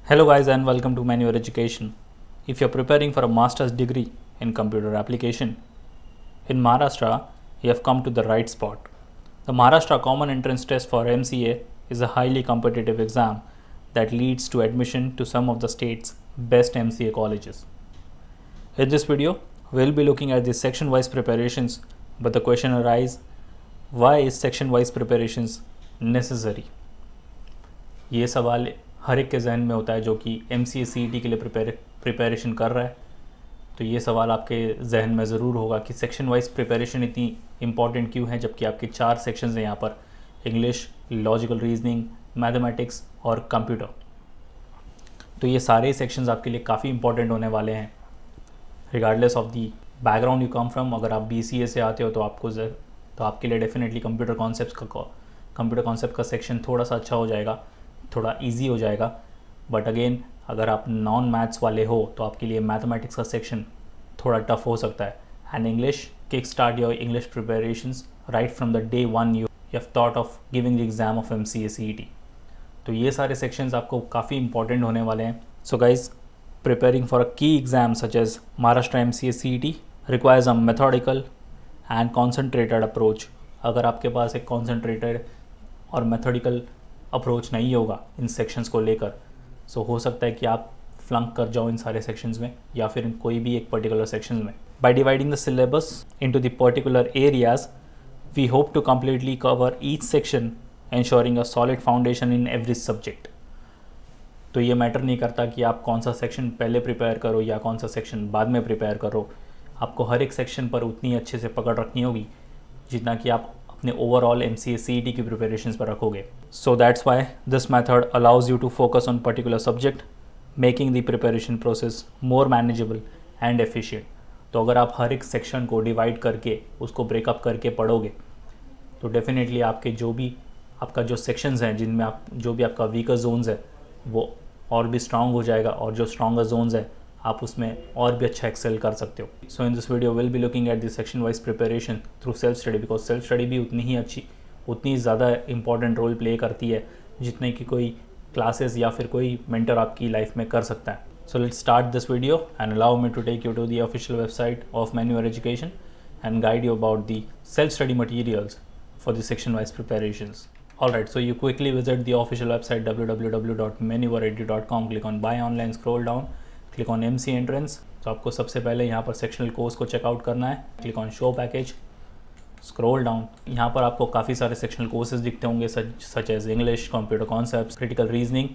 Hello guys and welcome to Manual Education. If you're preparing for a master's degree in computer application in Maharashtra, you have come to the right spot. The Maharashtra Common Entrance Test for MCA is a highly competitive exam that leads to admission to some of the state's best MCA colleges. In this video, we'll be looking at the section-wise preparations, but the question arises, why is section-wise preparations necessary? ये सवाल हर एक के जहन में होता है जो कि MCA CET के लिए प्रिपरेशन कर रहा है. तो ये सवाल आपके जहन में ज़रूर होगा कि सेक्शन वाइज प्रिपरेशन इतनी इम्पॉर्टेंट क्यों है, जबकि आपके 4 सेक्शंस हैं यहाँ पर: इंग्लिश, लॉजिकल रीजनिंग, मैथमेटिक्स और कंप्यूटर. तो ये सारे सेक्शंस आपके लिए काफ़ी इंपॉर्टेंट होने वाले हैं regardless of the background you come from. अगर आप BCA से आते हो तो आपके लिए डेफिनेटली कंप्यूटर कॉन्सेप्ट का सेक्शन थोड़ा सा अच्छा हो जाएगा, थोड़ा इजी हो जाएगा. बट अगेन अगर आप नॉन मैथ्स वाले हो तो आपके लिए मैथमेटिक्स का सेक्शन थोड़ा टफ हो सकता है. And English kick start your English preparations right from the day one you have thought of giving the exam of MCA CET. तो ये सारे सेक्शंस आपको काफ़ी इंपॉर्टेंट होने वाले हैं. So guys, preparing for a key exam such as Maharashtra MCA CET requires a methodical and concentrated approach. अगर आपके पास एक कॉन्सेंट्रेटेड और मेथोडिकल अप्रोच नहीं होगा इन सेक्शंस को लेकर, सो हो सकता है कि आप फ्लंक कर जाओ इन सारे सेक्शंस में या फिर कोई भी एक पर्टिकुलर सेक्शन में. By dividing the syllabus into the particular areas, we hope to completely cover each section ensuring a solid foundation in every subject. तो ये मैटर नहीं करता कि आप कौन सा सेक्शन पहले प्रिपेयर करो या कौन सा सेक्शन बाद में प्रिपेयर करो. आपको हर एक सेक्शन पर उतनी अच्छे से पकड़ रखनी होगी जितना कि आप अपने ओवरऑल MCA CET की प्रिपरेशंस पर रखोगे. So that's why this method allows you to focus on particular subject, making the preparation process more manageable and efficient. तो अगर आप हर एक सेक्शन को डिवाइड करके उसको ब्रेकअप करके पढ़ोगे तो डेफिनेटली आपका जो सेक्शंस हैं जिनमें आप जो भी आपका वीकर जोन्स है वो और भी स्ट्रांग हो जाएगा, और जो स्ट्रॉन्गर जोन्स है आप उसमें और भी अच्छा एक्सेल कर सकते हो. So in this video will be looking at the section wise preparation through self study, because self study भी उतनी ज़्यादा इंपॉर्टेंट रोल प्ले करती है जितने कि कोई क्लासेस या फिर कोई मेंटर आपकी लाइफ में कर सकता है. So let's start this video and allow me to take you to the official website of Manual education and guide you about the self-study materials for the section-wise preparations. Alright, so you quickly visit the official website www.manualedu.com, click on buy online, scroll down, click on MCA entrance. तो आपको सबसे पहले यहाँ पर sectional course को checkout करना है. Click on show package, scroll down. यहाँ पर आपको काफ़ी सारे सेक्शनल कोर्सेज दिखते होंगे such as English, computer concepts, critical reasoning,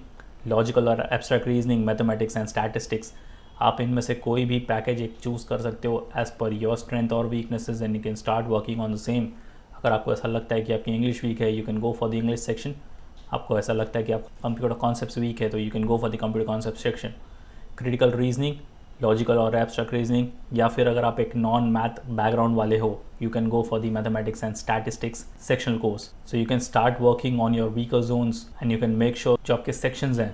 logical और abstract reasoning, mathematics and statistics. आप इनमें से कोई भी पैकेज एक चूज़ कर सकते हो एज पर योर स्ट्रेंथ और weaknesses and you can start working on the same. अगर आपको ऐसा लगता है कि आपकी इंग्लिश वीक है, you can go for the English section. आपको ऐसा लगता है कि आप कंप्यूटर कॉन्सेप्ट्स वीक है तो you can go for the computer concept section. Critical reasoning, logical और एब्स्ट्रैक्ट रीजनिंग, या फिर अगर आप एक नॉन मैथ बैकग्राउंड वाले हो you can go for the mathematics and statistics sectional course. So you can start working on your weaker zones and you can make sure जो आपके सेक्शंस हैं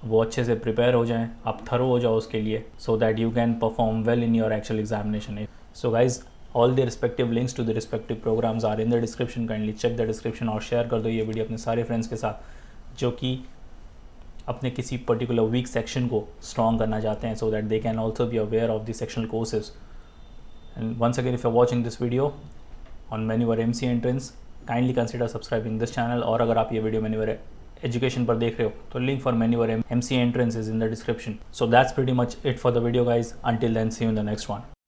वो अच्छे से प्रिपेयर हो जाएं, आप थरो हो जाओ उसके लिए, so that you can perform well in your actual examination. So guys, all the respective links to the respective programs are in the description. Kindly check the description और शेयर कर दो ये वीडियो अपने सारे फ्रेंड्स के साथ जो कि अपने किसी पर्टिकुलर वीक सेक्शन को स्ट्रॉन्ग करना चाहते हैं, so that they can also be aware of the sectional courses. And once again, if you are watching this video on Manual MCA entrance, kindly consider subscribing this channel. और अगर आप ये video manual education पर देख रहे हो तो link for Manual MCA entrance is in the description. So that's pretty much it for the video guys. Until then, see you in the next one.